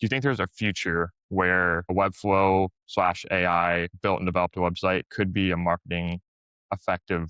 you think there's a future where a Webflow slash AI built and developed a website could be a marketing effective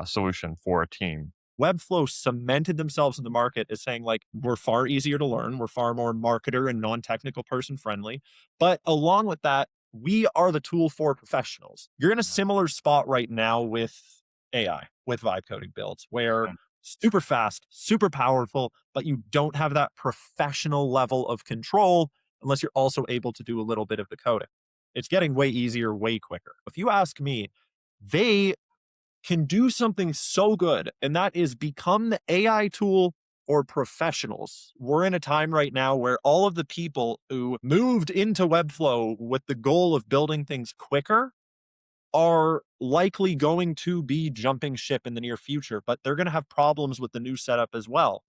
solution for a team? Webflow cemented themselves in the market as saying, like, we're far easier to learn. We're far more marketer and non-technical person friendly. But along with that, we are the tool for professionals. You're in a similar spot right now with AI, with vibe coding builds, where super fast, super powerful, but you don't have that professional level of control unless you're also able to do a little bit of the coding. It's getting way easier, way quicker. If you ask me, they can do something so good, and that is become the AI tool for professionals. We're in a time right now where all of the people who moved into Webflow with the goal of building things quicker are likely going to be jumping ship in the near future, but they're going to have problems with the new setup as well.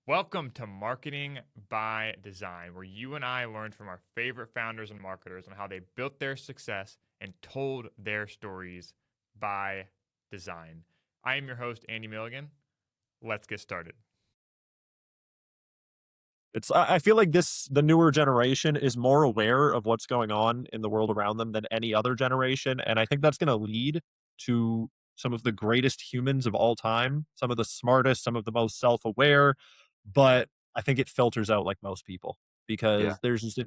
Welcome to Marketing by Design, where you and I learned from our favorite founders and marketers on how they built their success and told their stories by design. I am your host, Andy Milligan. Let's get started. I feel like the newer generation is more aware of what's going on in the world around them than any other generation. And I think that's going to lead to some of the greatest humans of all time, some of the smartest, some of the most self-aware. But I think it filters out like most people Yeah. because there's just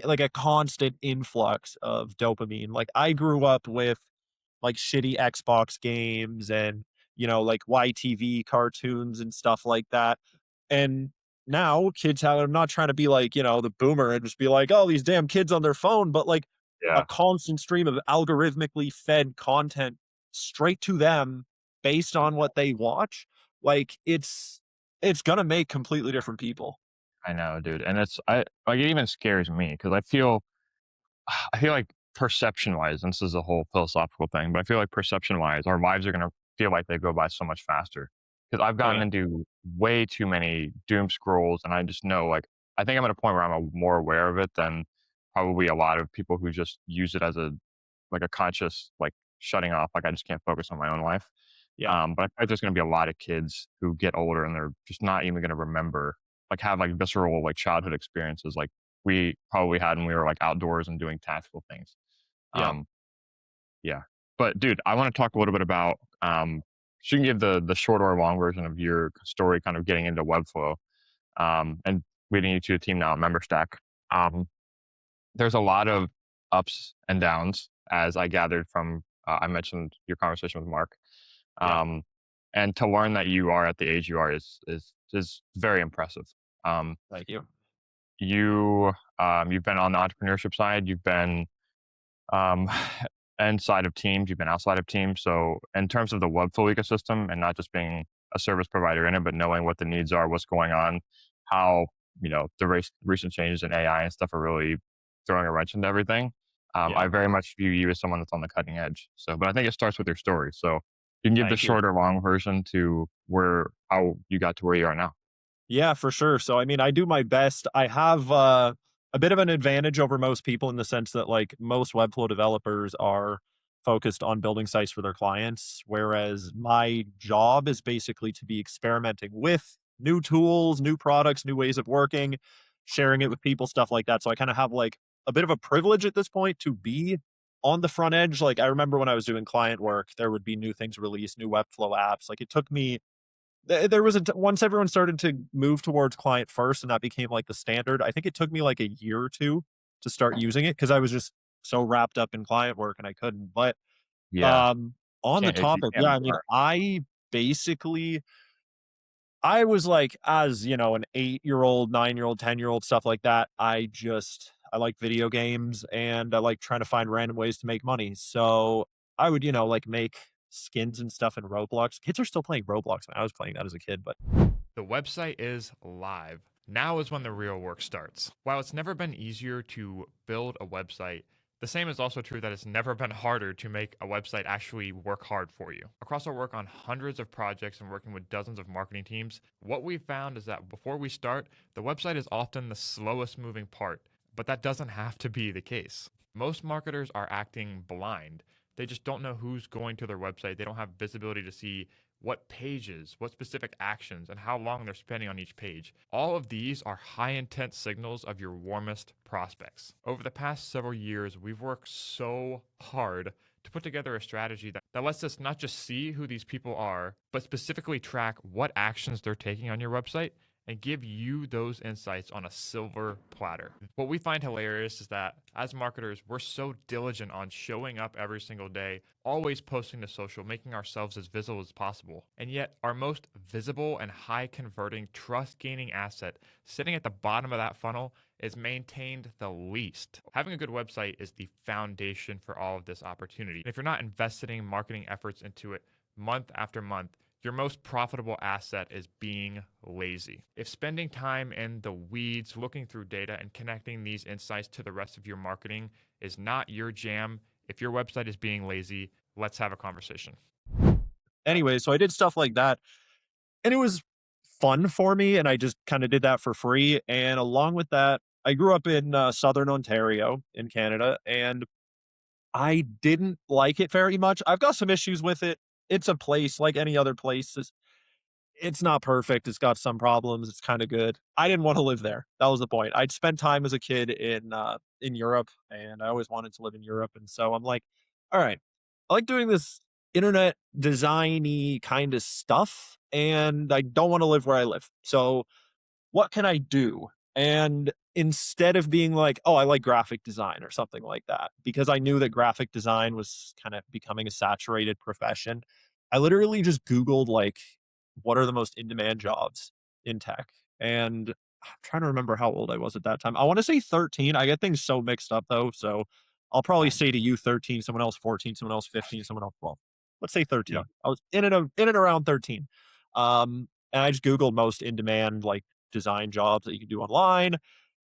like a constant influx of dopamine. Like I grew up with like shitty Xbox games and, like YTV cartoons and stuff like that. And now kids have, I'm not trying to be like, the boomer and just be like, oh, these damn kids on their phone, but like a Yeah. constant stream of algorithmically fed content straight to them based on what they watch. Like it's gonna make completely different people. I know, dude. And I like it even scares me because I feel like perception wise, and this is a whole philosophical thing, but I feel like perception wise, our lives are gonna feel like they go by so much faster. Because I've Oh gotten yeah. into way too many doom scrolls, and I just know, like, I think I'm at a point where I'm more aware of it than probably a lot of people who just use it as a conscious like shutting off. Like I just can't focus on my own life. Yeah. But I think there's going to be a lot of kids who get older and they're just not even going to remember, like, have like visceral like childhood experiences like we probably had when we were like outdoors and doing tactical things. Yeah. Um, yeah. But dude, I want to talk a little bit about so you can give the short or long version of your story, kind of getting into Webflow and leading you to a team now at Memberstack. Um, there's a lot of ups and downs, as I gathered from I mentioned your conversation with Mark. Yeah. Um, and to learn that you are at the age you are is very impressive. Um, Thank you. you've been on the entrepreneurship side, you've been um, inside of teams, you've been outside of teams. So in terms of the Webflow ecosystem and not just being a service provider in it, but knowing what the needs are, what's going on, how the recent changes in AI and stuff are really throwing a wrench into everything. I Yeah. very much view you as someone that's on the cutting edge. So, but I think it starts with your story. So you can give the Thank you. short or long version to where how you got to where you are now. Yeah, for sure. So, I mean, I do my best. I have a bit of an advantage over most people in the sense that, like, most Webflow developers are focused on building sites for their clients, whereas my job is basically to be experimenting with new tools, new products, new ways of working, sharing it with people, stuff like that. So, I kind of have like a bit of a privilege at this point to be on the front edge. Like, I remember when I was doing client work, there would be new things released, new Webflow apps. Like, it took me there was once everyone started to move towards client first and that became like the standard, I think it took me like a year or 2 to start using it because I was just so wrapped up in client work and I couldn't. But, Yeah, on the you topic, can't yeah, leave I mean, art. basically I was like, as, an 8-year-old, 9-year-old, 10-year-old, stuff like that, I like video games and I like trying to find random ways to make money. So, I would, like make skins and stuff in Roblox. Kids are still playing Roblox, man. I was playing that as a kid, but The website is live. Now is when the real work starts. While it's never been easier to build a website, the same is also true that it's never been harder to make a website actually work hard for you. Across our work on hundreds of projects and working with dozens of marketing teams, what we found is that before we start, the website is often the slowest moving part, but that doesn't have to be the case. Most marketers are acting blind. They just don't know who's going to their website. They don't have visibility to see what pages, what specific actions, and how long they're spending on each page. All of these are high intent signals of your warmest prospects. Over the past several years, we've worked so hard to put together a strategy that lets us not just see who these people are, but specifically track what actions they're taking on your website and give you those insights on a silver platter. What we find hilarious is that as marketers, we're so diligent on showing up every single day, always posting to social, making ourselves as visible as possible. And yet our most visible and high converting, trust gaining asset sitting at the bottom of that funnel is maintained the least. Having a good website is the foundation for all of this opportunity. And if you're not investing marketing efforts into it month after month, your most profitable asset is being lazy. If spending time in the weeds, looking through data, and connecting these insights to the rest of your marketing is not your jam, if your website is being lazy, let's have a conversation. Anyway, so I did stuff like that, and it was fun for me, and I just kind of did that for free. And along with that, I grew up in Southern Ontario in Canada, and I didn't like it very much. I've got some issues with it. It's a place like any other place. It's not perfect. It's got some problems. It's kind of good. I didn't want to live there. That was the point. I'd spent time as a kid in Europe, and I always wanted to live in Europe. And so I'm like, all right, I like doing this internet designy kind of stuff, and I don't want to live where I live. So what can I do? And instead of being like, oh, I like graphic design or something like that, because I knew that graphic design was kind of becoming a saturated profession, I literally just Googled, like, what are the most in demand jobs in tech? And I'm trying to remember how old I was at that time. I want to say 13. I get things so mixed up though. So I'll probably say to you 13, someone else 14, someone else 15, someone else 12. Let's say 13. Yeah. I was in and around 13. And I just Googled most in demand, like, design jobs that you can do online.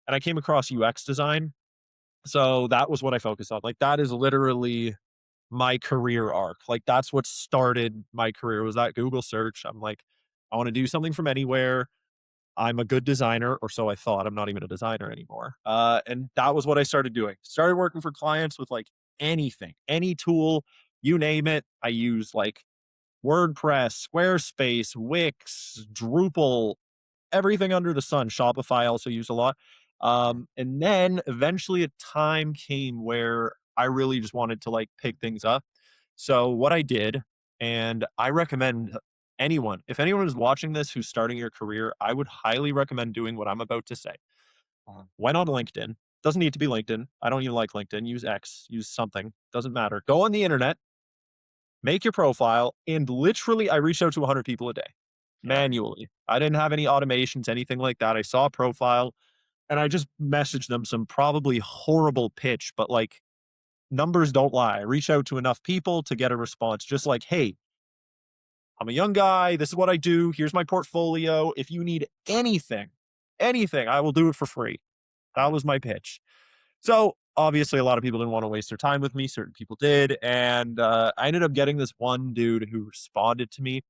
And I came across UX design. So that was what I focused on. Like, that is literally my career arc. Like, that's what started my career, was that Google search. I'm like, I want to do something from anywhere. I'm a good designer, or so I thought. I'm not even a designer anymore. And that was what I started doing. Started working for clients with like anything, any tool, you name it. I use like WordPress, Squarespace, Wix, Drupal, everything under the sun. Shopify I also use a lot. And then eventually a time came where I really just wanted to like pick things up. So what I did, and I recommend anyone, if anyone is watching this who's starting your career, I would highly recommend doing what I'm about to say. Went on LinkedIn. Doesn't need to be LinkedIn. I don't even like LinkedIn. Use X, use something. Doesn't matter. Go on the internet, make your profile, and literally I reached out to 100 people a day manually. I didn't have any automations, anything like that. I saw a profile and I just messaged them some probably horrible pitch, but like, numbers don't lie. I reach out to enough people to get a response, just like, hey, I'm a young guy. This is what I do. Here's my portfolio. If you need anything, I will do it for free. That was my pitch. So obviously, a lot of people didn't want to waste their time with me. Certain people did. And I ended up getting this one dude who responded to me.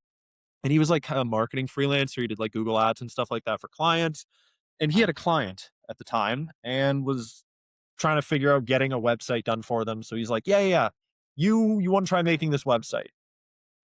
And he was like a marketing freelancer. He did like Google ads and stuff like that for clients. And he had a client at the time and was trying to figure out getting a website done for them. So he's like, yeah. You want to try making this website?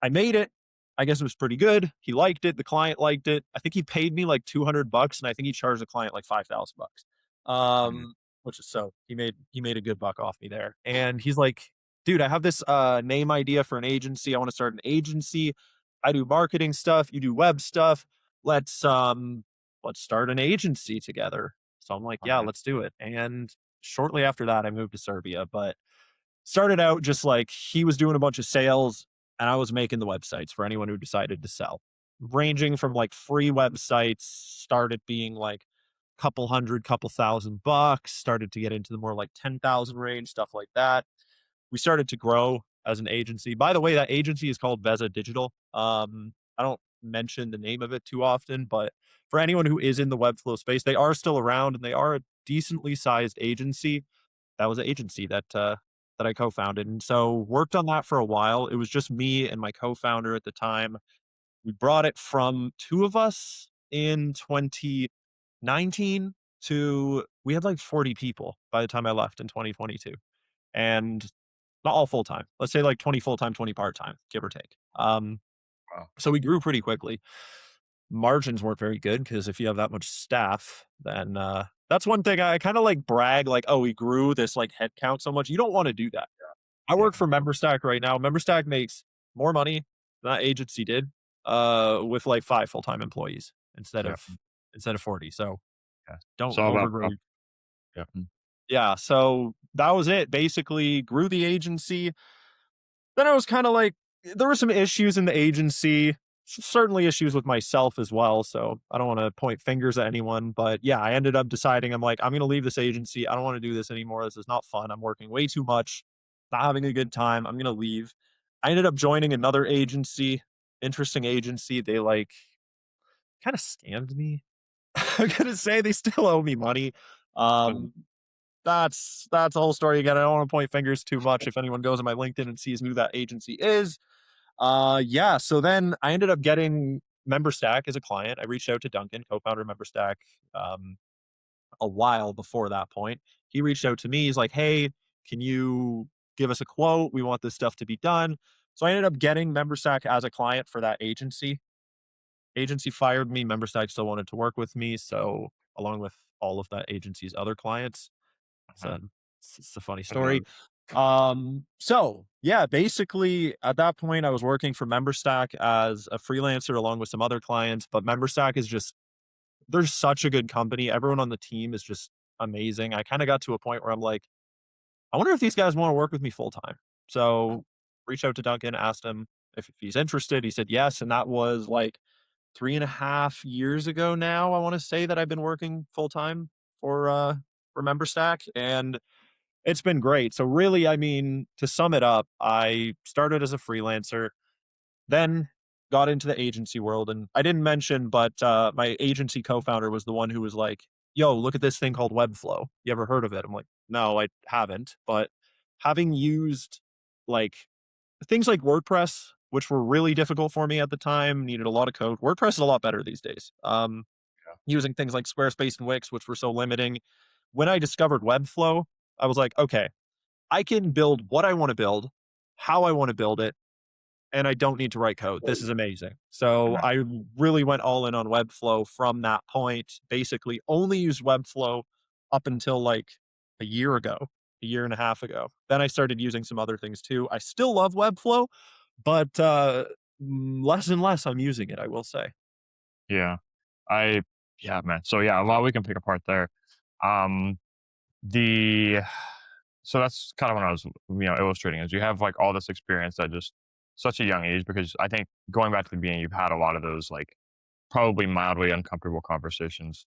I made it. I guess it was pretty good. He liked it. The client liked it. I think he paid me like $200, and I think he charged the client like $5,000. Which is, so he made a good buck off me there. And he's like, dude, I have this name idea for an agency. I want to start an agency. I do marketing stuff. You do web stuff. Let's start an agency together. So I'm like, yeah, let's do it. And shortly after that, I moved to Serbia, but started out just like he was doing a bunch of sales and I was making the websites for anyone who decided to sell, ranging from like free websites, started being like couple hundred, couple $1,000, started to get into the more like 10,000 range, stuff like that. We started to grow as an agency. By the way, that agency is called Vezza Digital. I don't mention the name of it too often, but for anyone who is in the Webflow space, they are still around and they are a decently sized agency. That was an agency that I co-founded. And so worked on that for a while. It was just me and my co-founder at the time. We brought it from two of us in 2019 to, we had like 40 people by the time I left in 2022. And not all full-time. Let's say like 20 full-time, 20 part-time, give or take. Wow. So we grew pretty quickly. Margins weren't very good because if you have that much staff, then that's one thing I kind of like brag, like, oh, we grew this like headcount so much. You don't want to do that. I Yeah. work for Memberstack right now. Memberstack makes more money than that agency did with like 5 full-time employees instead Yeah. of 40. So Yeah. don't It's all about overgrow. yeah. Yeah, so that was it. Basically grew the agency. Then I was kind of like, there were some issues in the agency, certainly issues with myself as well. So I don't want to point fingers at anyone, but yeah, I ended up deciding I'm like, I'm going to leave this agency. I don't want to do this anymore. This is not fun. I'm working way too much, not having a good time. I'm going to leave. I ended up joining another agency, interesting agency. They like kind of scammed me. I'm going to say they still owe me money. Mm. Um, that's the whole story again. I don't want to point fingers too much. If anyone goes on my LinkedIn and sees who that agency is, yeah. So then I ended up getting Memberstack as a client. I reached out to Duncan, co-founder of Memberstack, um, a while before that point. He reached out to me. He's like, "Hey, can you give us a quote? We want this stuff to be done." So I ended up getting Memberstack as a client for that agency. Agency fired me. Memberstack still wanted to work with me, so along with all of that agency's other clients. Uh-huh. So it's a funny I love story. it. So yeah, basically at that point I was working for Memberstack as a freelancer along with some other clients, but Memberstack is just, they're such a good company. Everyone on the team is just amazing. I kind of got to a point where I'm like, I wonder if these guys want to work with me full time. So reached out to Duncan, asked him if he's interested. He said yes. And that was like 3.5 years ago now. I want to say that I've been working full time for Memberstack. And it's been great. So really, I mean, to sum it up, I started as a freelancer, then got into the agency world. And I didn't mention, but my agency co-founder was the one who was like, yo, look at this thing called Webflow. You ever heard of it? I'm like, no, I haven't. But having used like things like WordPress, which were really difficult for me at the time, needed a lot of code. WordPress is a lot better these days. Using things like Squarespace and Wix, which were so limiting. When I discovered Webflow, I was like, okay, I can build what I want to build, how I want to build it, and I don't need to write code. This is amazing. So Uh-huh. I really went all in on Webflow from that point. Basically, only used Webflow up until like a year ago, a year and a half ago. Then I started using some other things too. I still love Webflow, but less and less I'm using it, I will say. Yeah. I yeah, man. So yeah, a lot we can pick apart there. Um the so that's kind of when I was illustrating is you have like all this experience at just such a young age because I think going back to the beginning, you've had a lot of those like probably mildly uncomfortable conversations.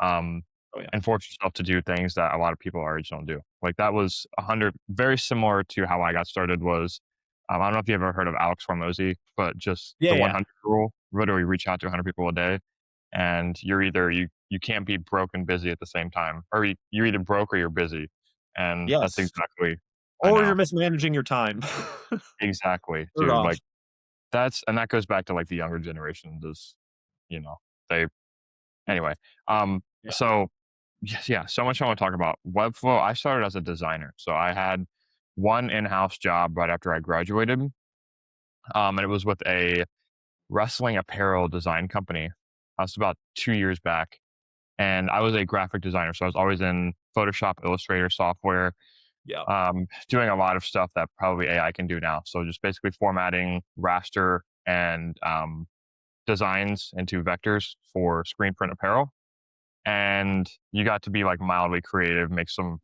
Um Oh yeah. and force yourself to do things that a lot of people our age don't do. Like that was 100 very similar to how I got started was I don't know if you ever heard of Alex Hormozy, but just Yeah, the yeah. 100 rule, literally reach out to 100 people a day and you're either you can't be broke and busy at the same time or you're either broke or you're busy, and that's Yes. exactly I Or know you're mismanaging your time. exactly Third dude, like option. that goes back to like the younger generation does, you know they anyway. um Yeah. so yes, yeah, so much I want to talk about Webflow. I started as a designer, so I had one in-house job right after I graduated, and it was with a wrestling apparel design company. That's about 2 years back. And I was a graphic designer, so I was always in Photoshop, Illustrator software, Yeah. doing a lot of stuff that probably AI can do now. So just basically formatting raster and designs into vectors for screen print apparel. And you got to be like mildly creative, make some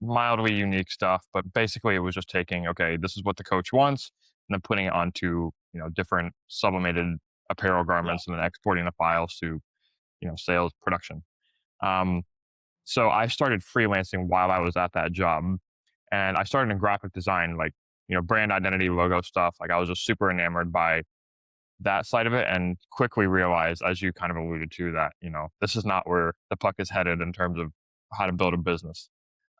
mildly unique stuff. But basically, it was just taking, okay, this is what the coach wants, and then putting it onto different sublimated apparel Yeah. garments, and then exporting the files to sales production. Um, so I started freelancing while I was at that job, and I started in graphic design, like brand identity, logo stuff. Like I was just super enamored by that side of it, and quickly realized, as you kind of alluded to, that this is not where the puck is headed in terms of how to build a business.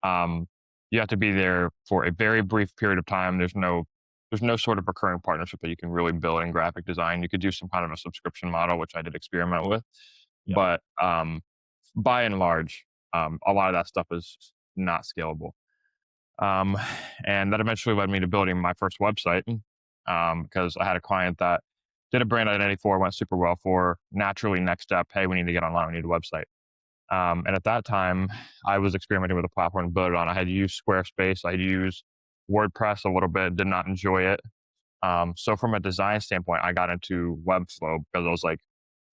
Um, you have to be there for a very brief period of time. There's no sort of recurring partnership that you can really build in graphic design. You could do some kind of a subscription model, which I did experiment with, Yeah. but by and large, a lot of that stuff is not scalable. Um, and that eventually led me to building my first website because I had a client that did a brand identity for, went super well for. Naturally, next step, hey, we need to get online, we need a website. And at that time, I was experimenting with a platform to build it on. I had used Squarespace, I had used WordPress a little bit, did not enjoy it. So from a design standpoint, I got into Webflow because I was like,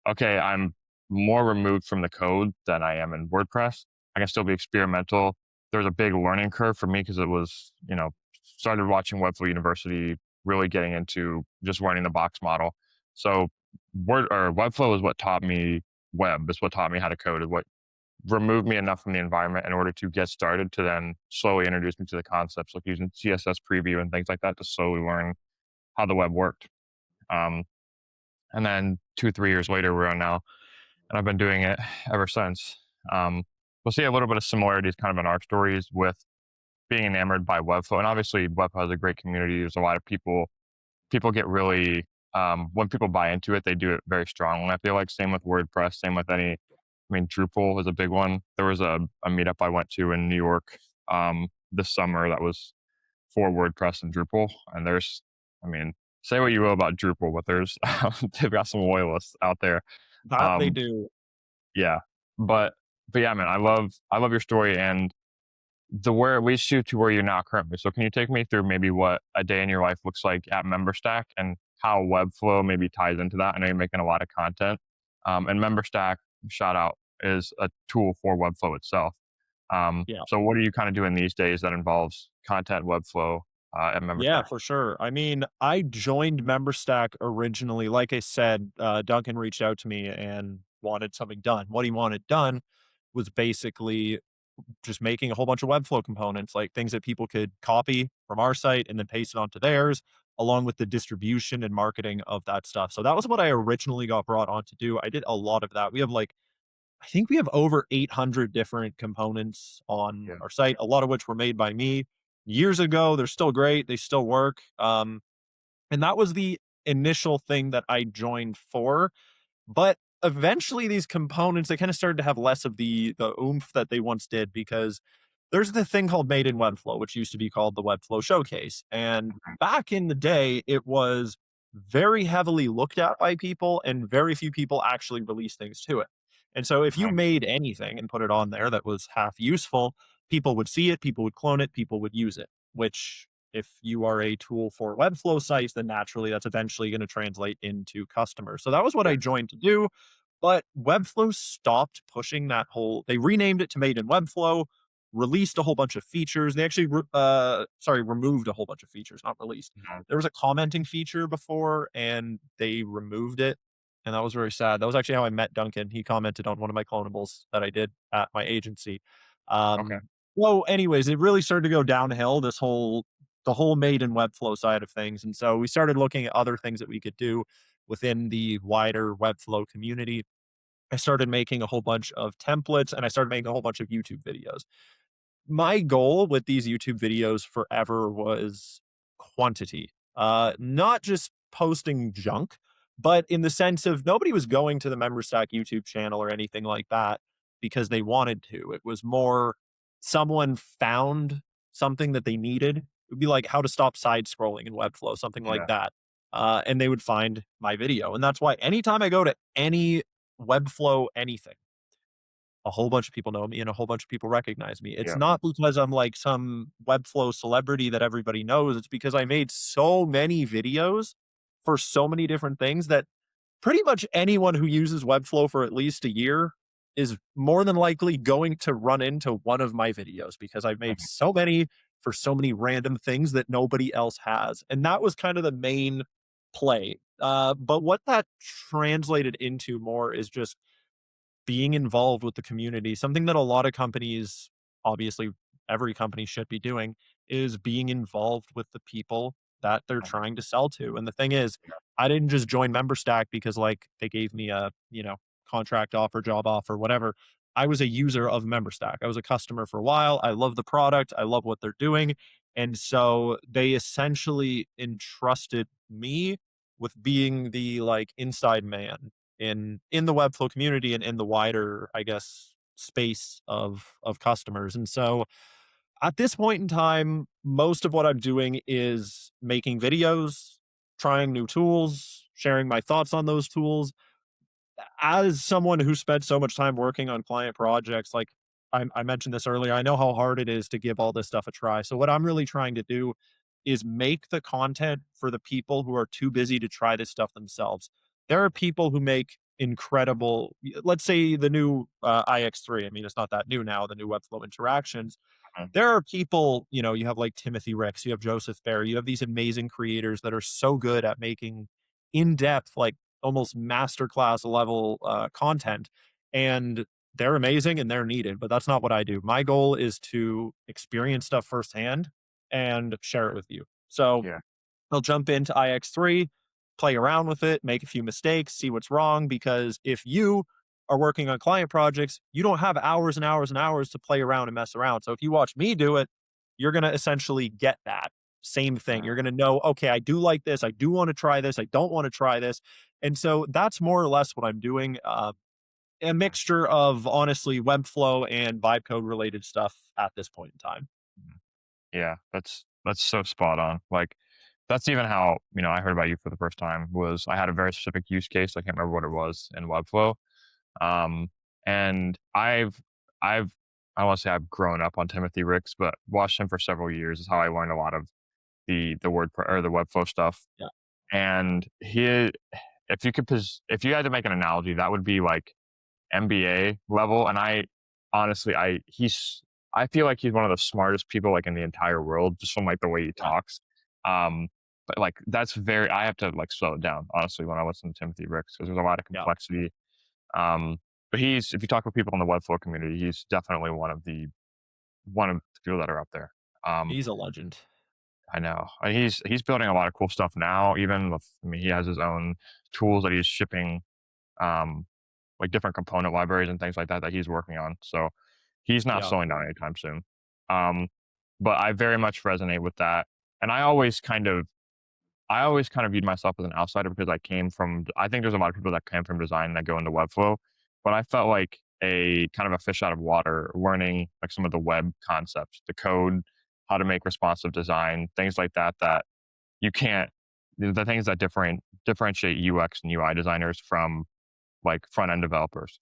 okay, I'm more removed from the code than I am in WordPress. I can still be experimental. There's a big learning curve for me because it was, started watching Webflow University, really getting into just learning the box model. So Webflow is what taught me web, is what taught me how to code, is what removed me enough from the environment in order to get started to then slowly introduce me to the concepts, like using CSS preview and things like that to slowly learn how the web worked. Um, and then 2-3 years later, we're on now, and I've been doing it ever since. We'll see a little bit of similarities kind of in our stories with being enamored by Webflow. And obviously, Webflow has a great community. There's a lot of people get really, when people buy into it, they do it very strongly. I feel like same with WordPress, same with Drupal is a big one. There was a meetup I went to in New York this summer that was for WordPress and Drupal. And say what you will about Drupal, but they've got some loyalists out there. That they Um, do. yeah, but yeah, man, I love your story and where it leads you to where you're now currently. So can you take me through maybe what a day in your life looks like at Memberstack and how Webflow maybe ties into that? I know you're making a lot of content. And Memberstack, shout out, is a tool for Webflow itself. Yeah. So what are you kind of doing these days that involves content Webflow at Yeah, Memberstack? for sure. I mean, I joined Memberstack originally. Like I said, Duncan reached out to me and wanted something done. What he wanted done was basically just making a whole bunch of Webflow components, like things that people could copy from our site and then paste it onto theirs, along with the distribution and marketing of that stuff. So that was what I originally got brought on to do. I did a lot of that. I think we have over 800 different components on Yeah. our site, a lot of which were made by me years ago. They're still great. They still work. And that was the initial thing that I joined for. But eventually these components, they kind of started to have less of the oomph that they once did because there's the thing called Made in Webflow, which used to be called the Webflow Showcase. And back in the day, it was very heavily looked at by people and very few people actually released things to it. And so if you Mhm. made anything and put it on there that was half useful, people would see it, people would clone it, people would use it, which if you are a tool for Webflow sites, then naturally that's eventually going to translate into customers. So that was what Yeah. I joined to do. But Webflow stopped pushing that whole, they renamed it to Made in Webflow, released a whole bunch of features. They actually, removed a whole bunch of features, not released. Mhm. There was a commenting feature before and they removed it. And that was very sad. That was actually how I met Duncan. He commented on one of my clonables that I did at my agency. Okay. Well, anyways, it really started to go downhill, the whole Made in Webflow side of things. And so we started looking at other things that we could do within the wider Webflow community. I started making a whole bunch of templates and I started making a whole bunch of YouTube videos. My goal with these YouTube videos forever was quantity. Not just posting junk, but in the sense of nobody was going to the Memberstack YouTube channel or anything like that because they wanted to. It was more someone found something that they needed. It would be like how to stop side scrolling in Webflow, something like Yeah. that. And they would find my video. And that's why anytime I go to any Webflow anything, a whole bunch of people know me and a whole bunch of people recognize me. It's Yeah. not because I'm like some Webflow celebrity that everybody knows. It's because I made so many videos for so many different things that pretty much anyone who uses Webflow for at least a year is more than likely going to run into one of my videos because I've made Mhm. so many for so many random things that nobody else has. And that was kind of the main play. But what that translated into more is just being involved with the community. Something that a lot of companies, obviously every company should be doing, is being involved with the people that they're Mhm. trying to sell to. And the thing is, I didn't just join Memberstack because like they gave me a, contract offer, job offer, whatever. I was a user of Memberstack. I was a customer for a while. I love the product. I love what they're doing. And so they essentially entrusted me with being the like inside man in the Webflow community and in the wider, I guess, space of customers. And so at this point in time, most of what I'm doing is making videos, trying new tools, sharing my thoughts on those tools. As someone who spent so much time working on client projects, like I mentioned this earlier, I know how hard it is to give all this stuff a try. So what I'm really trying to do is make the content for the people who are too busy to try this stuff themselves. There are people who make incredible, let's say the new IX3. I mean, it's not that new now, the new Webflow interactions. Mhm. There are people, you have like Timothy Ricks, you have Joseph Barry, you have these amazing creators that are so good at making in-depth, like almost masterclass level content. And they're amazing and they're needed, but that's not what I do. My goal is to experience stuff firsthand and share it with you. So Yeah. I'll jump into IX3, play around with it, make a few mistakes, see what's wrong. Because if you are working on client projects, you don't have hours and hours and hours to play around and mess around. So if you watch me do it, you're going to essentially get that same thing. You're going to know, okay, I do like this. I do want to try this. I don't want to try this. And so that's more or less what I'm doing. A mixture of honestly Webflow and vibe code related stuff at this point in time. Mhm. Yeah, that's so spot on. Like that's even how, I heard about you for the first time was I had a very specific use case. I can't remember what it was in Webflow. Um, and I've I don't want to say I've grown up on Timothy Ricks, but watched him for several years is how I learned a lot of the word or the Webflow stuff. Yeah. And if you had to make an analogy, that would be like MBA level. And I honestly, I feel like he's one of the smartest people like in the entire world, just from like the way he Yeah. talks. Um, but like I have to like slow it down honestly when I listen to Timothy Ricks because there's a lot of Yeah. complexity. But if you talk with people in the Webflow community, he's definitely one of the people that are up there. Um, He's a legend. I know. He's building a lot of cool stuff now. He has his own tools that he's shipping, um, like different component libraries and things like that that he's working on. So he's not Yeah. slowing down anytime soon. Um, but I very much resonate with that, and I always kind of viewed myself as an outsider because I think there's a lot of people that came from design that go into Webflow, but I felt like a kind of a fish out of water learning like some of the web concepts, the code, how to make responsive design, things like that, that you can't, the things that differentiate UX and UI designers from like front end developers.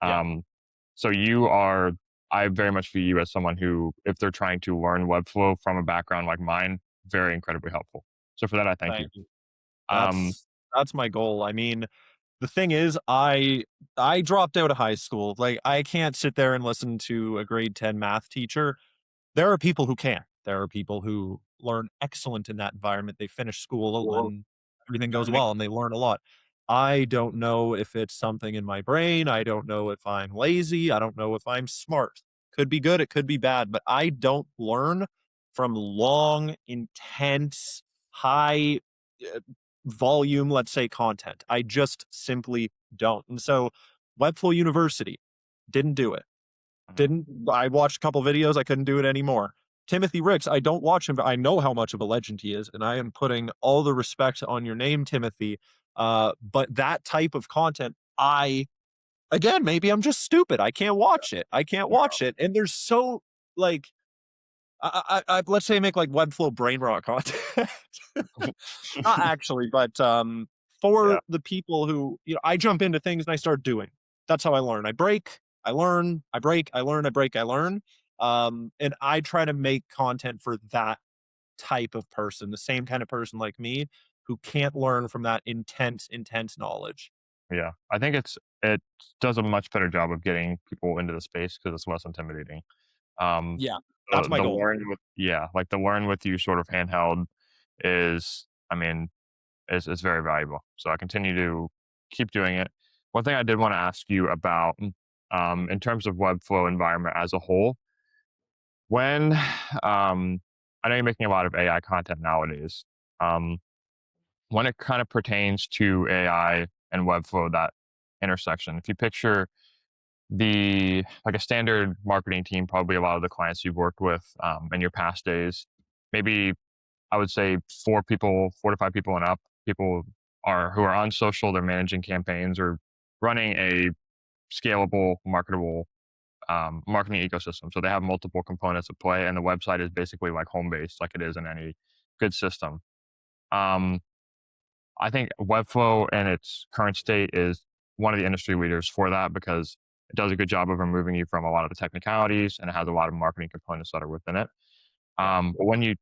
Yeah. Um, so I very much view you as someone who, if they're trying to learn Webflow from a background like mine, very incredibly helpful. So for that, I thank you. Thank you. Um, That's my goal. I mean, the thing is, I dropped out of high school. Like, I can't sit there and listen to a grade 10 math teacher. There are people who can. There are people who learn excellent in that environment. They finish school Well, and everything goes I think well and they learn a lot. I don't know if it's something in my brain. I don't know if I'm lazy. I don't know if I'm smart. Could be good. It could be bad, but I don't learn from long, intense, high uh, volume, let's say, content. I just simply don't. And so, Webflow University didn't do it. Mhm. Didn't I watched a couple videos, I couldn't do it anymore. Timothy Ricks, I don't watch him, but I know how much of a legend he is, and I am putting all the respect on your name, Timothy. But that type of content, again, maybe I'm just stupid. I can't watch it. I can't watch it. And there's so like let's say make like Webflow brain rot content. Not actually, but Yeah, for the people who, I jump into things and I start doing. That's how I learn. I break, I learn, I break, I learn, I break, I learn. And I try to make content for that type of person, the same kind of person like me who can't learn from that intense knowledge. yeah. I think it does a much better job of getting people into the space because it's less intimidating. Um, Yeah, that's the my the goal. learn with yeah, like the learn with you sort of handheld is, I mean, is very valuable. So I continue to keep doing it. One thing I did want to ask you about, in terms of Webflow environment as a whole, when I know you're making a lot of AI content nowadays. Um, when it kind of pertains to AI and Webflow, that intersection, if you picture like a standard marketing team, probably a lot of the clients you've worked with in your past days, maybe I would say 4 to 5 people and up. People who are on social, they're managing campaigns or running a scalable, marketable marketing ecosystem. So they have multiple components at play, and the website is basically like home based, like it is in any good system. Um, I think Webflow in its current state is one of the industry leaders for that because it does a good job of removing you from a lot of the technicalities and it has a lot of marketing components that are within it. But when you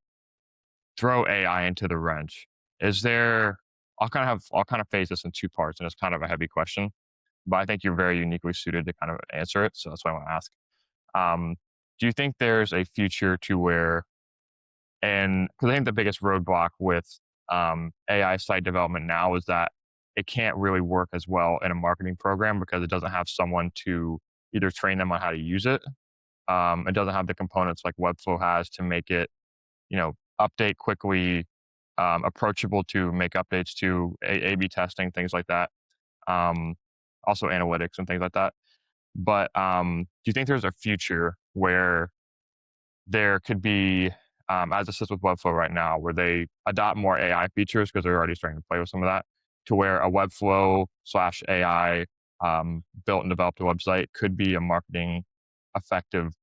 throw AI into the wrench, is there? I'll kind of phase this in two parts, and it's kind of a heavy question, but I think you're very uniquely suited to kind of answer it. So that's why I want to ask. Um, do you think there's a future to where, and because I think the biggest roadblock with AI site development now is that it can't really work as well in a marketing program because it doesn't have someone to either train them on how to use it. It doesn't have the components like Webflow has to make it, update quickly, approachable to make updates to A/B testing, things like that. Um, Also analytics and things like that. But do you think there's a future where there could be, as it sits with Webflow right now, where they adopt more AI features because they're already starting to play with some of that, to where a Webflow slash AI built and developed a website could be a marketing effective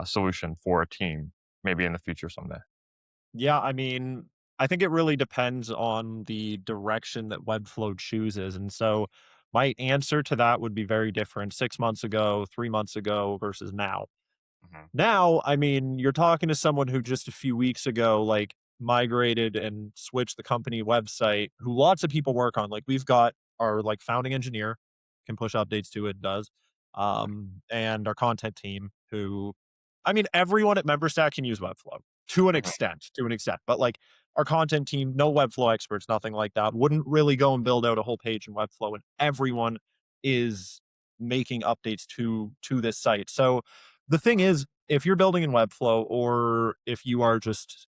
solution for a team, maybe in the future someday? Yeah, I mean, I think it really depends on the direction that Webflow chooses. And so my answer to that would be very different 6 months ago, 3 months ago versus now. Hmm. Now, I mean, you're talking to someone who just a few weeks ago, like, migrated and switched the company website, who lots of people work on. Like, we've got our, like, founding engineer can push updates to it, does. And our content team who, I mean, everyone at Memberstack can use Webflow to an extent. But like our content team, no Webflow experts, nothing like that, wouldn't really go and build out a whole page in Webflow, and everyone is making updates to this site. So the thing is, if you're building in Webflow, or if you are just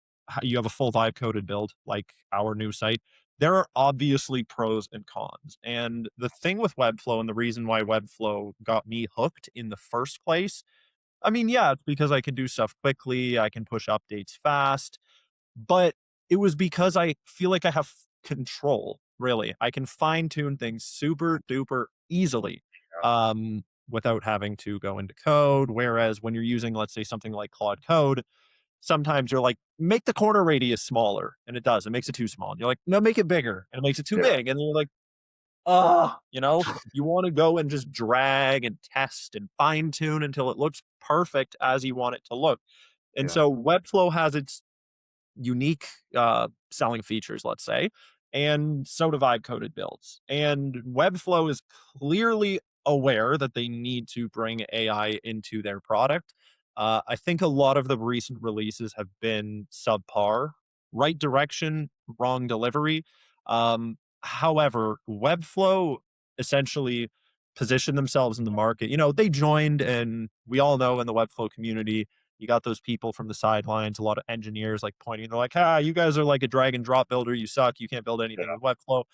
you have a full vibe coded build like our new site, there are obviously pros and cons. And the thing with Webflow, and the reason why Webflow got me hooked in the first place, I mean, yeah, it's because I can do stuff quickly, I can push updates fast, but it was because I feel like I have control, really. I can fine tune things super duper easily, without having to go into code. Whereas when you're using, let's say, something like Claude Code, sometimes you're like, make the corner radius smaller, and it does. It makes it too small. And you're like, no, make it bigger, and it makes it too Yeah. big. And then you're like, oh, you want to go and just drag and test and fine tune until it looks perfect as you want it to look. And Yeah. so Webflow has its unique selling features, let's say, and so do vibe coded builds. And Webflow is clearly aware that they need to bring AI into their product. I think a lot of the recent releases have been subpar, right direction, wrong delivery. However, Webflow essentially positioned themselves in the market. They joined, and we all know in the Webflow community, you got those people from the sidelines, a lot of engineers like pointing, they're like, you guys are like a drag and drop builder. You suck. You can't build anything Yeah. with Webflow.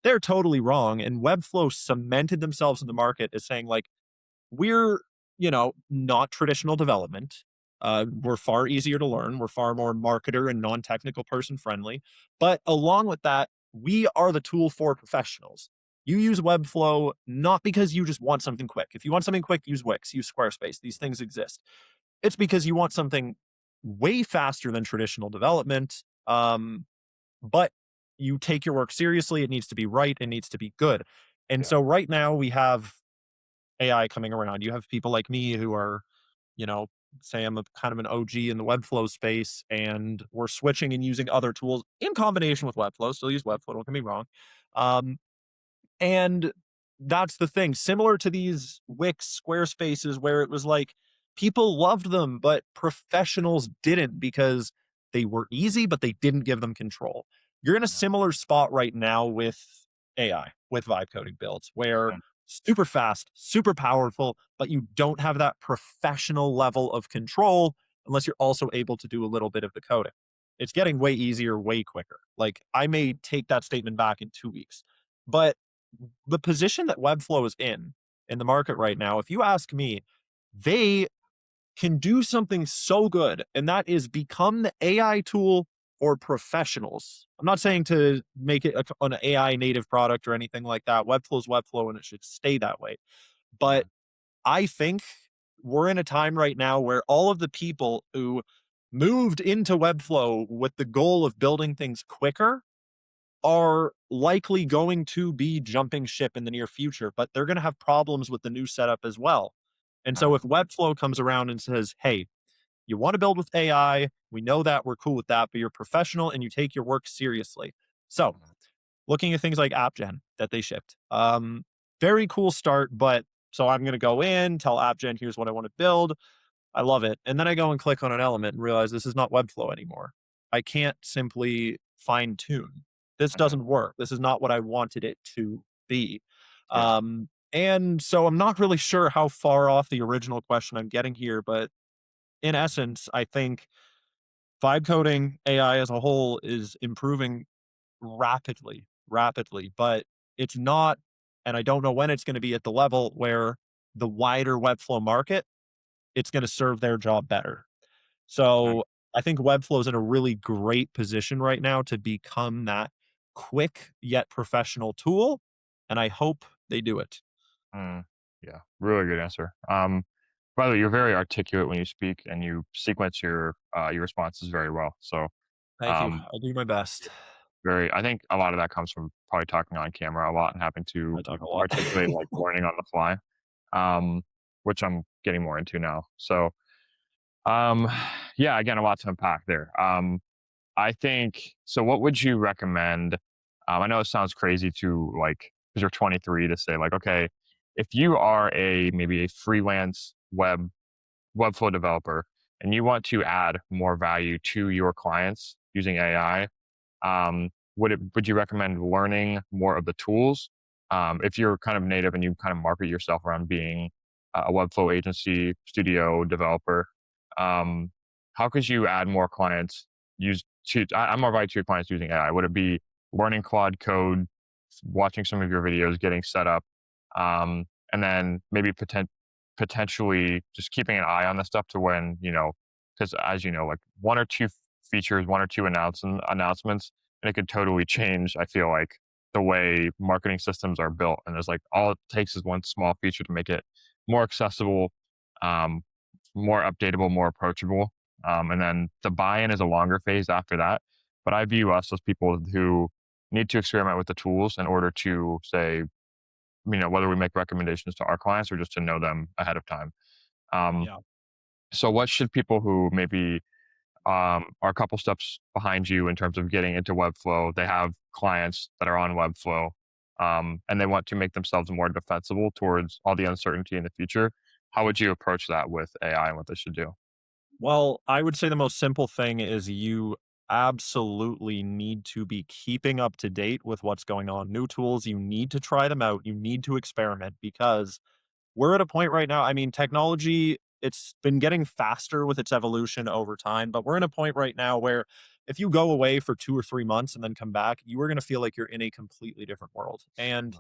They're totally wrong. And Webflow cemented themselves in the market as saying, like, we're, not traditional development. We're far easier to learn. We're far more marketer and non technical person friendly. But along with that, we are the tool for professionals. You use Webflow not because you just want something quick. If you want something quick, use Wix, use Squarespace. These things exist. It's because you want something way faster than traditional development. But you take your work seriously. It needs to be right. It needs to be good. And Yeah. so right now we have AI coming around. You have people like me who are, you know, say I'm a kind of an OG in the Webflow space, and we're switching and using other tools in combination with Webflow. Still use Webflow, don't get me wrong. Um, and that's the thing. Similar to these Wix Squarespaces where it was like people loved them, but professionals didn't because they were easy, but they didn't give them control. You're in a similar spot right now with AI, with vibe coding builds, where Yeah. super fast, super powerful, but you don't have that professional level of control unless you're also able to do a little bit of the coding. It's getting way easier, way quicker. Like, I may take that statement back in 2 weeks, but the position that Webflow is in the market right now, if you ask me, they can do something so good, and that is become the AI tool for professionals. I'm not saying to make it an AI native product or anything like that. Webflow is Webflow, and it should stay that way. But I think we're in a time right now where all of the people who moved into Webflow with the goal of building things quicker are likely going to be jumping ship in the near future, but they're going to have problems with the new setup as well. And so Mm, if Webflow comes around and says, hey, you want to build with AI, we know that, we're cool with that, but you're professional and you take your work seriously. So looking at things like AppGen that they shipped, very cool start, but so I'm going to go in, tell AppGen, here's what I want to build. I love it. And then I go and click on an element and realize this is not Webflow anymore. I can't simply fine tune. This mhm. doesn't work. This is not what I wanted it to be. Yeah. And so I'm not really sure how far off the original question I'm getting here, but in essence, I think vibe coding AI as a whole is improving rapidly, but it's not, and I don't know when it's going to be at the level where the wider Webflow market, it's going to serve their job better. Mm, So I think Webflow is in a really great position right now to become that quick yet professional tool. And I hope they do it. mm. Yeah. Really good answer. By the way, you're very articulate when you speak, and you sequence your responses very well. So, Thank you. um, I'll do my best. very. I think a lot of that comes from probably talking on camera a lot and having I to talk a lot. articulate, like learning on the fly, um, which I'm getting more into now. So, um, yeah, again, a lot to unpack there. I think so. What would you recommend? I know it sounds crazy to like because you're 23 to say like, okay, if you are a maybe a freelance Webflow developer and you want to add more value to your clients using AI, would you recommend learning more of the tools? If you're kind of native and you kind of market yourself around being a Webflow agency, studio developer, um, how could you add more clients I'm more value to your clients using AI? Would it be learning Claude Code, watching some of your videos, getting set up, and then maybe potentially just keeping an eye on the stuff to when, because as you know, like one or two features, one or two announcements, and it could totally change, I feel like, the way marketing systems are built. And there's like all it takes is one small feature to make it more accessible, um, more updatable, more approachable. And then the buy-in is a longer phase after that. But I view us as people who need to experiment with the tools in order to say, whether we make recommendations to our clients or just to know them ahead of time. Um, Yeah. so what should people who maybe are a couple steps behind you in terms of getting into Webflow, they have clients that are on Webflow, and they want to make themselves more defensible towards all the uncertainty in the future, how would you approach that with AI and what they should do? Well, I would say the most simple thing is you absolutely need to be keeping up to date with what's going on. New tools, you need to try them out. You need to experiment because we're at a point right now. I mean, technology, it's been getting faster with its evolution over time, but we're in a point right now where if you go away for 2 or 3 months and then come back, you are going to feel like you're in a completely different world. And,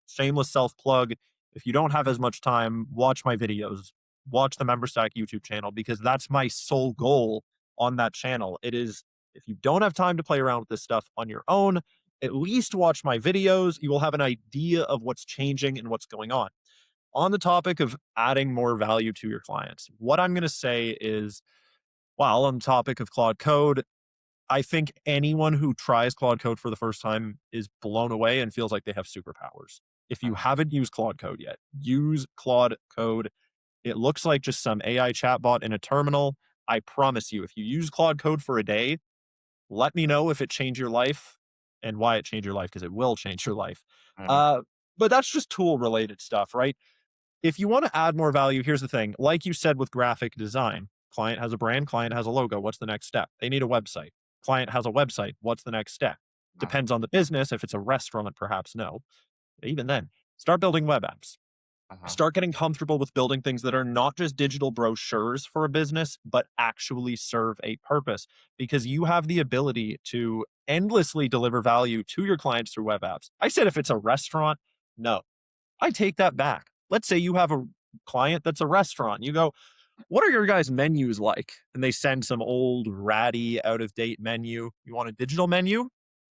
shameless self plug, if you don't have as much time, watch my videos, watch the Memberstack YouTube channel, because that's my sole goal on that channel. It is, if you don't have time to play around with this stuff on your own, at least watch my videos. You will have an idea of what's changing and what's going on. On the topic of adding more value to your clients, what I'm going to say is, well, on the topic of Claude Code, I think anyone who tries Claude Code for the first time is blown away and feels like they have superpowers. If you Mhm, haven't used Claude Code yet, use Claude Code. It looks like just some AI chatbot in a terminal. I promise you, if you use Claude Code for a day, let me know if it changed your life and why it changed your life, because it will change your life. mhm, Uh, but that's just tool related stuff, right? If you want to add more value, here's the thing. Like you said with graphic design, client has a brand, client has a logo. What's the next step? They need a website. Client has a website. What's the next step? mhm, Depends on the business. If it's a restaurant, perhaps no. Even then, start building web apps. mhm, Start getting comfortable with building things that are not just digital brochures for a business, but actually serve a purpose, because you have the ability to endlessly deliver value to your clients through web apps. I said if it's a restaurant, no, I take that back. Let's say you have a client that's a restaurant. You go, what are your guys' menus like? And they send some old, ratty, out of date menu. You want a digital menu?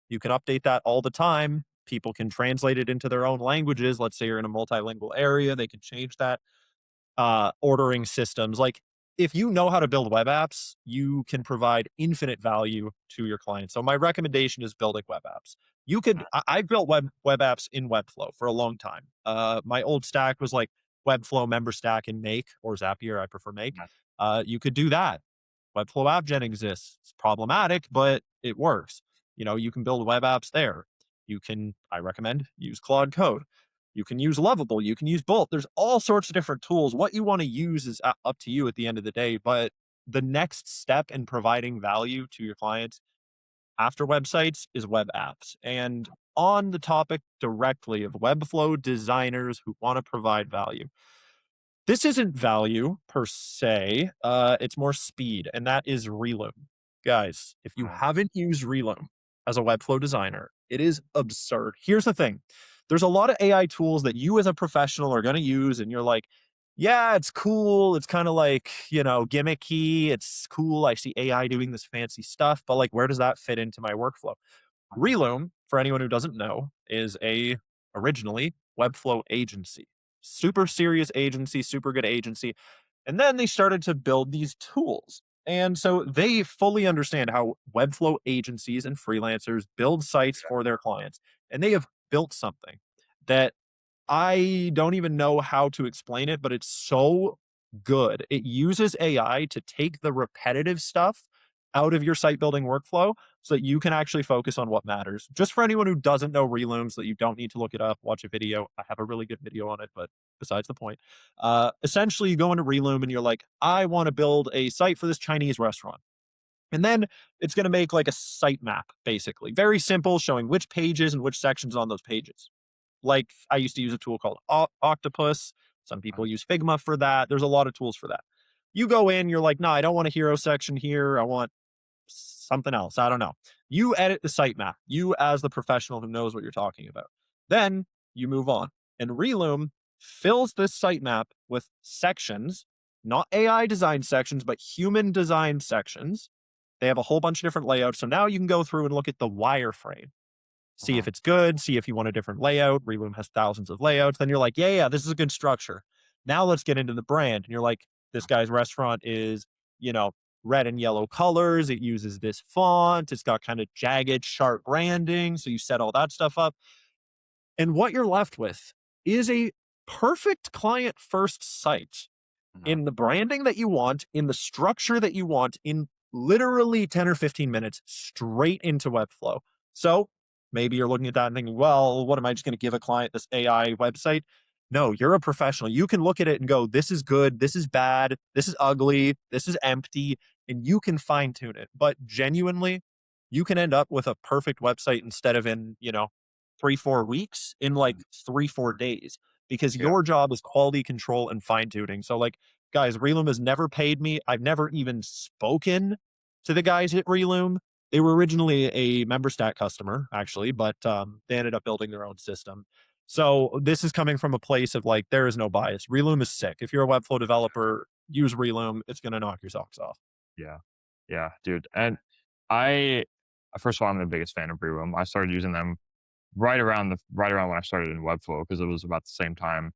You can update that all the time. People can translate it into their own languages. Let's say you're in a multilingual area, they can change that. Ordering systems. Like, if you know how to build web apps, you can provide infinite value to your clients. So my recommendation is building web apps. You could, I've built web apps in Webflow for a long time. My old stack was like Webflow, Memberstack, and Make, or Zapier. I prefer Make. You could do that. Webflow AppGen exists. It's problematic, but it works. You can build web apps there. I recommend, use Claude Code. You can use Lovable. You can use Bolt. There's all sorts of different tools. What you want to use is up to you at the end of the day. But the next step in providing value to your clients after websites is web apps. And on the topic directly of Webflow designers who want to provide value, this isn't value per se. It's more speed, and that is Relume. Guys, if you haven't used Relume as a Webflow designer, it is absurd. Here's the thing. There's a lot of AI tools that you as a professional are going to use, and you're like, yeah, it's cool. It's kind of like, gimmicky. It's cool. I see AI doing this fancy stuff, but like, where does that fit into my workflow? Relume, for anyone who doesn't know, is originally Webflow agency. Super serious agency, super good agency. And then they started to build these tools. And so they fully understand how Webflow agencies and freelancers build sites for their clients. And they have built something that I don't even know how to explain it, but it's so good. It uses AI to take the repetitive stuff out of your site building workflow so that you can actually focus on what matters. Just for anyone who doesn't know Relume, so that you don't need to look it up, watch a video. I have a really good video on it, but besides the point. Essentially, you go into Relume and you're like, I want to build a site for this Chinese restaurant. And then it's going to make like a site map, basically. Very simple, showing which pages and which sections on those pages. Like I used to use a tool called Octopus. Some people use Figma for that. There's a lot of tools for that. You go in, you're like, no, I don't want a hero section here. I want something else. I don't know. You edit the sitemap, you as the professional who knows what you're talking about. Then you move on. And Relume fills this sitemap with sections, not AI designed sections, but human designed sections. They have a whole bunch of different layouts. So now you can go through and look at the wireframe. See if it's good, see if you want a different layout. Relume has thousands of layouts. Then you're like, yeah, this is a good structure. Now let's get into the brand. And you're like, this guy's restaurant is, red and yellow colors. It uses this font. It's got kind of jagged, sharp branding. So you set all that stuff up. And what you're left with is a perfect client first site in the branding that you want, in the structure that you want, in literally 10 or 15 minutes straight into Webflow. So maybe you're looking at that and thinking, well, what am I just going to give a client this AI website? No, you're a professional. You can look at it and go, this is good, this is bad, this is ugly, this is empty, and you can fine tune it. But genuinely, you can end up with a perfect website instead of in, 3-4 weeks, in like 3-4 days, because your job is quality control and fine tuning. So like, guys, Relume has never paid me. I've never even spoken to the guys at Relume. They were originally a Memberstack customer, actually, but they ended up building their own system. So this is coming from a place of like, there is no bias. Relume is sick. If you're a Webflow developer, use Relume. It's going to knock your socks off. Yeah. Yeah, dude. And I, first of all, I'm the biggest fan of Relume. I started using them right around when I started in Webflow, because it was about the same time.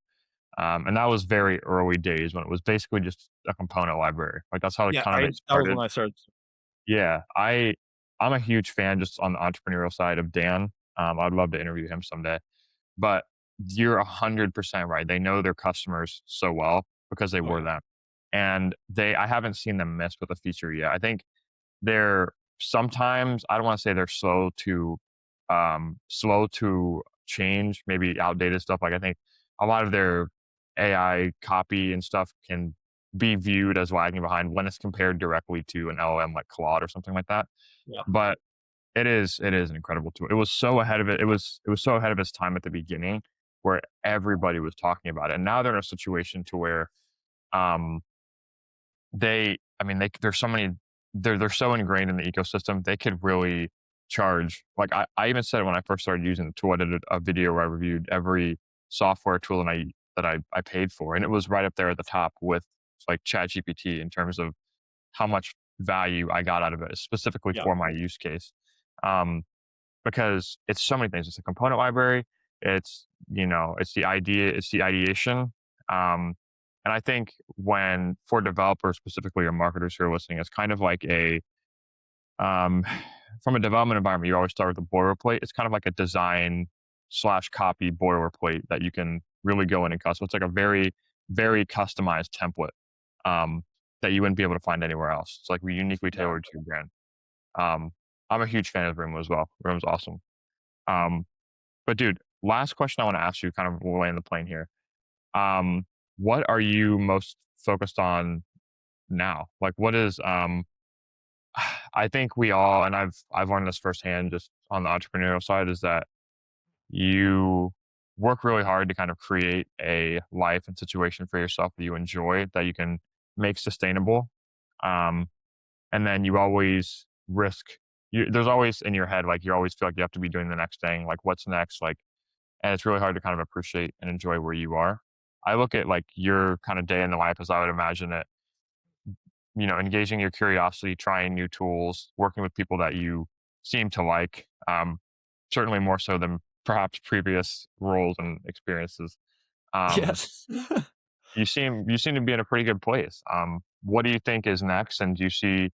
And that was very early days when it was basically just a component library. Like that's how it Yeah, kind of that was started. when I started. Yeah, I'm a huge fan just on the entrepreneurial side of Dan. I'd love to interview him someday. But you're 100% right. They know their customers so well because they were them, and I haven't seen them miss with a feature yet. I think they're sometimes, I don't want to say they're slow to change, maybe outdated stuff. Like I think a lot of their AI copy and stuff can be viewed as lagging behind when it's compared directly to an LLM like Claude or something like that. Yeah. But it is an incredible tool. It was so ahead of it. It was so ahead of its time at the beginning, where everybody was talking about it. And now they're in a situation to where um there's so many, they're so ingrained in the ecosystem, they could really charge. Like I even said when I first started using the tool, I did a video where I reviewed every software tool that I paid for, and it was right up there at the top with like ChatGPT in terms of how much value I got out of it, specifically for my use case. Because it's so many things. It's a component library. It's, it's the idea, it's the ideation. And I think when for developers specifically or marketers who are listening, it's kind of like a um, from a development environment, you always start with a boilerplate. It's kind of like a design slash copy boilerplate that you can really go in and custom. It's like a very, very customized template that you wouldn't be able to find anywhere else. It's like we uniquely tailored to your brand. Um, I'm a huge fan of Relume as well. Relume's awesome. Um, but dude, last question I want to ask you, kind of land the plane here. Um, what are you most focused on now? Like, what is I think we all, and I've learned this firsthand just on the entrepreneurial side, is that you work really hard to kind of create a life and situation for yourself that you enjoy, that you can make sustainable. Um, and then you always risk, there's always in your head, like you always feel like you have to be doing the next thing, like what's next, like, and it's really hard to kind of appreciate and enjoy where you are. I look at like your kind of day in the life as I would imagine it, engaging your curiosity, trying new tools, working with people that you seem to like, certainly more so than perhaps previous roles and experiences. Um, Yes. you seem to be in a pretty good place. What do you think is next, and do you see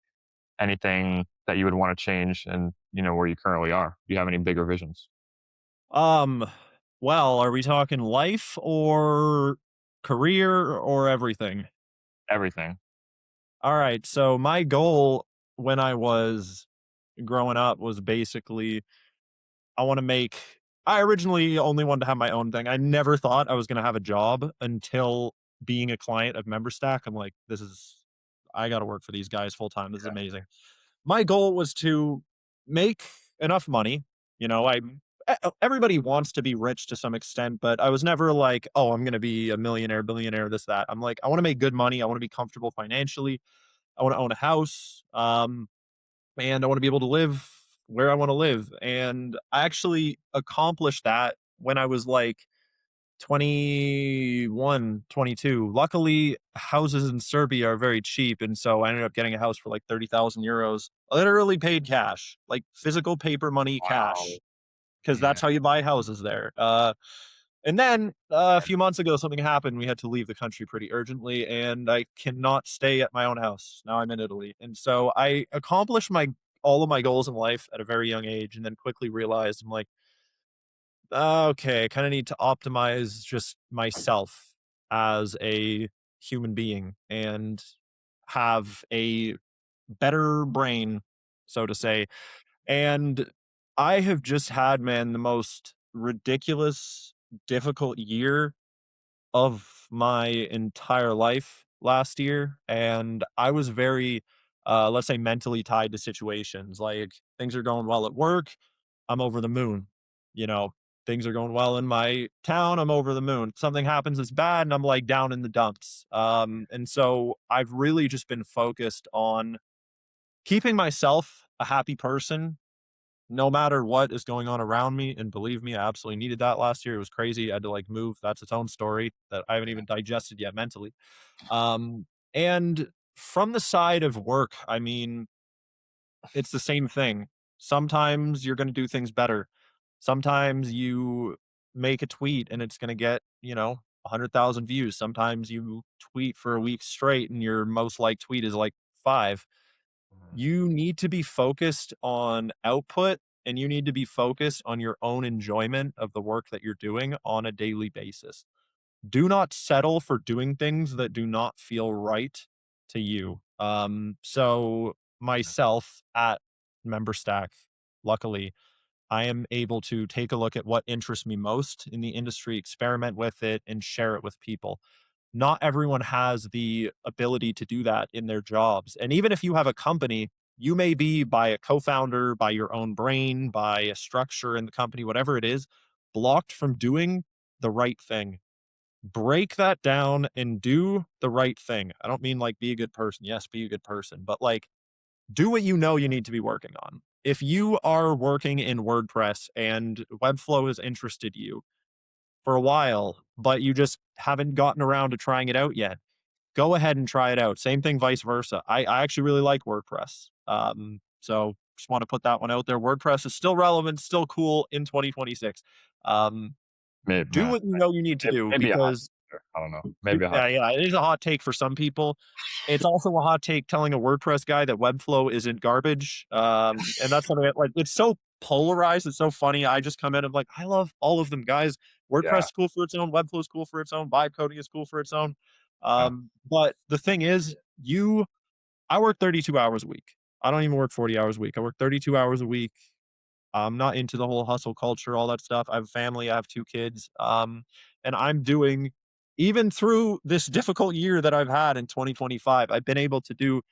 anything that you would want to change, and where you currently are? Do you have any bigger visions? um, well, are we talking life or career or everything? Everything. All right. So my goal when I was growing up was basically I want to make I originally only wanted to have my own thing. I never thought I was going to have a job until being a client of Memberstack. I'm like, I got to work for these guys full time. This is amazing. My goal was to make enough money. You know, everybody wants to be rich to some extent, but I was never like, oh, I'm going to be a millionaire, billionaire, this, that. I'm like, I want to make good money. I want to be comfortable financially. I want to own a house. And I want to be able to live where I want to live. And I actually accomplished that when I was like 21, 22. Luckily, houses in Serbia are very cheap. And so I ended up getting a house for like 30,000 euros. Literally paid cash, like physical paper money Wow. cash, because that's Yeah. how you buy houses there. And then a few months ago, something happened. We had to leave the country pretty urgently, and I cannot stay at my own house. Now I'm in Italy. And so I accomplished all of my goals in life at a very young age, and then quickly realized I'm like, okay, I kind of need to optimize just myself as a human being and have a better brain, so to say. And I have just had, man, the most ridiculous, difficult year of my entire life last year. And I was very, let's say, mentally tied to situations. Like things are going well at work, I'm over the moon. You know, things are going well in my town, I'm over the moon. Something happens that's bad, and I'm like down in the dumps. And so I've really just been focused on keeping myself a happy person no matter what is going on around me. And believe me, I absolutely needed that last year. It was crazy. I had to like move. That's its own story that I haven't even digested yet mentally. Um, and from the side of work, I mean, it's the same thing. Sometimes you're going to do things better. Sometimes you make a tweet and it's going to get, 100,000 views. Sometimes you tweet for a week straight and your most liked tweet is like 5. You need to be focused on output, and you need to be focused on your own enjoyment of the work that you're doing on a daily basis. Do not settle for doing things that do not feel right to you. So myself at Memberstack, luckily, I am able to take a look at what interests me most in the industry, experiment with it, and share it with people. Not everyone has the ability to do that in their jobs. And even if you have a company, you may be by a co-founder, by your own brain, by a structure in the company, whatever it is, blocked from doing the right thing. Break that down and do the right thing. I don't mean like be a good person. Yes, be a good person, but like do what you know you need to be working on. If you are working in WordPress and Webflow has interested you for a while, but you just haven't gotten around to trying it out yet, go ahead and try it out. Same thing, vice versa. I actually really like WordPress. So just want to put that one out there. WordPress is still relevant, still cool in 2026. Um, Maybe, do what you know you need to do maybe a hot. because I don't know. Maybe a hot. Yeah, it is a hot take for some people. It's also a hot take telling a WordPress guy that Webflow isn't garbage. And that's something that, like, it's so polarized. It's so funny. I just come in and like, I love all of them, guys. WordPress Yeah, is cool for its own. Webflow is cool for its own. Vibe coding is cool for its own. yeah, But the thing is, I work 32 hours a week. I don't even work 40 hours a week. I work 32 hours a week. I'm not into the whole hustle culture, all that stuff. I have a family, I have 2 kids, and I'm doing even through this difficult year that I've had in 2025, I've been able to do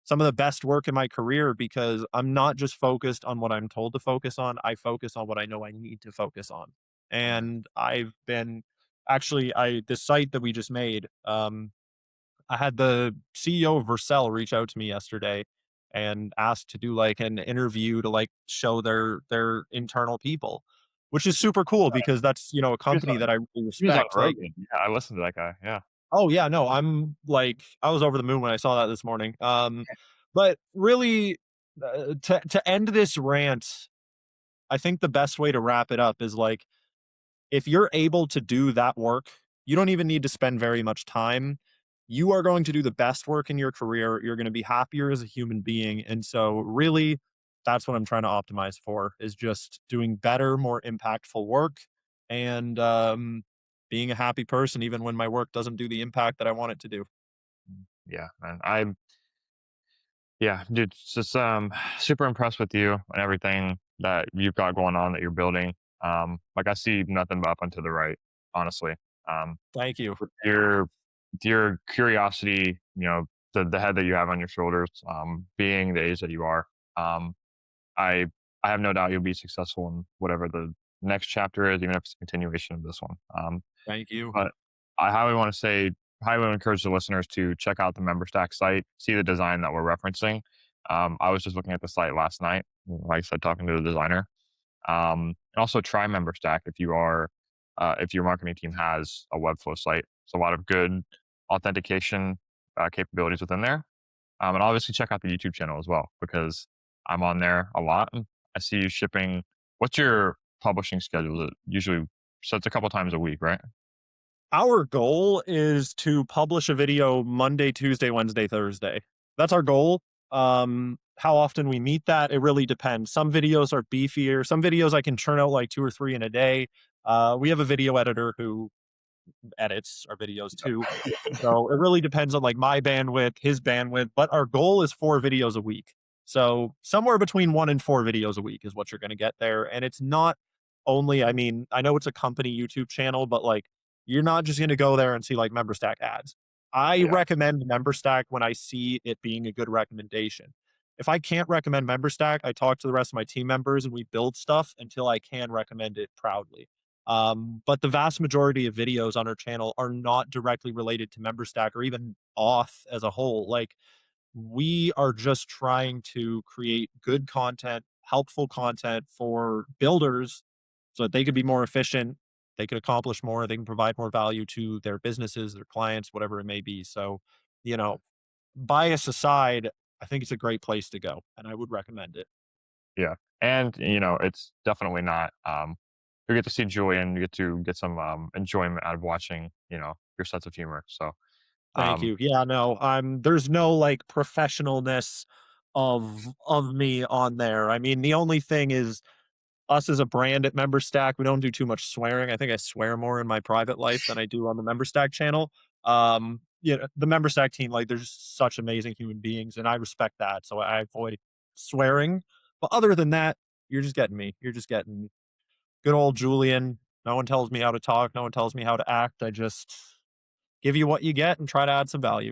some of the best work in my career because I'm not just focused on what I'm told to focus on, I focus on what I know I need to focus on. mhm, And I've been actually, I this site that we just made, I had the CEO of Vercel reach out to me yesterday and asked to do like an interview to like show their internal people, which is super cool because that's, a he was company on that I really he was on respect. Like, Rogan. Yeah, I listened to that guy. Yeah, oh yeah, no, I'm like, I was over the moon when I saw that this morning. But really, to end this rant, I think the best way to wrap it up is like, if you're able to do that work, you don't even need to spend very much time. You are going to do the best work in your career. You're going to be happier as a human being. And so really that's what I'm trying to optimize for is just doing better, more impactful work and being a happy person even when my work doesn't do the impact that I want it to do. yeah, man. Yeah, dude, just super impressed with you and everything that you've got going on that you're building. Like I see nothing but up and to the right, honestly. Um, Thank you. with your curiosity, the head that you have on your shoulders, being the age that you are, um, I I have no doubt you'll be successful in whatever the next chapter is, even if it's a continuation of this one. Thank you. But I highly want to say, highly encourage the listeners to check out the Memberstack site, see the design that we're referencing. I was just looking at the site last night, like I said, talking to the designer. And also try Memberstack if your marketing team has a Webflow site. It's a lot of good authentication capabilities within there. And obviously check out the YouTube channel as well because I'm on there a lot. And I see you shipping. What's your publishing schedule? Usually, so it's a couple times a week, right? Our goal is to publish a video Monday, Tuesday, Wednesday, Thursday. That's our goal. How often we meet that, it really depends. Some videos are beefier. Some videos I can churn out like 2 or 3 in a day. We have a video editor who edits our videos too. So it really depends on like my bandwidth, his bandwidth, but our goal is 4 videos a week. So somewhere between 1 and 4 videos a week is what you're going to get there. And it's not only, I mean, I know it's a company YouTube channel, but like you're not just going to go there and see like Memberstack ads. I Yeah, recommend Memberstack when I see it being a good recommendation. If I can't recommend Memberstack, I talk to the rest of my team members and we build stuff until I can recommend it proudly. But the vast majority of videos on our channel are not directly related to Memberstack or even auth as a whole. Like we are just trying to create good content, helpful content for builders so that they could be more efficient, they could accomplish more, they can provide more value to their businesses, their clients, whatever it may be. So, you know, bias aside, I think it's a great place to go and I would recommend it. yeah. And it's definitely not. You get to see Julian, you get to get some enjoyment out of watching, your sense of humor. So, Thank um, you. Yeah, no, there's no like professionalness of me on there. I mean, the only thing is us as a brand at Memberstack, we don't do too much swearing. I think I swear more in my private life than I do on the Memberstack channel. The Memberstack team, like, they're just such amazing human beings, and I respect that. So I avoid swearing. But other than that, you're just getting me. You're just getting good old Julian. No one tells me how to talk. No one tells me how to act. I just give you what you get and try to add some value.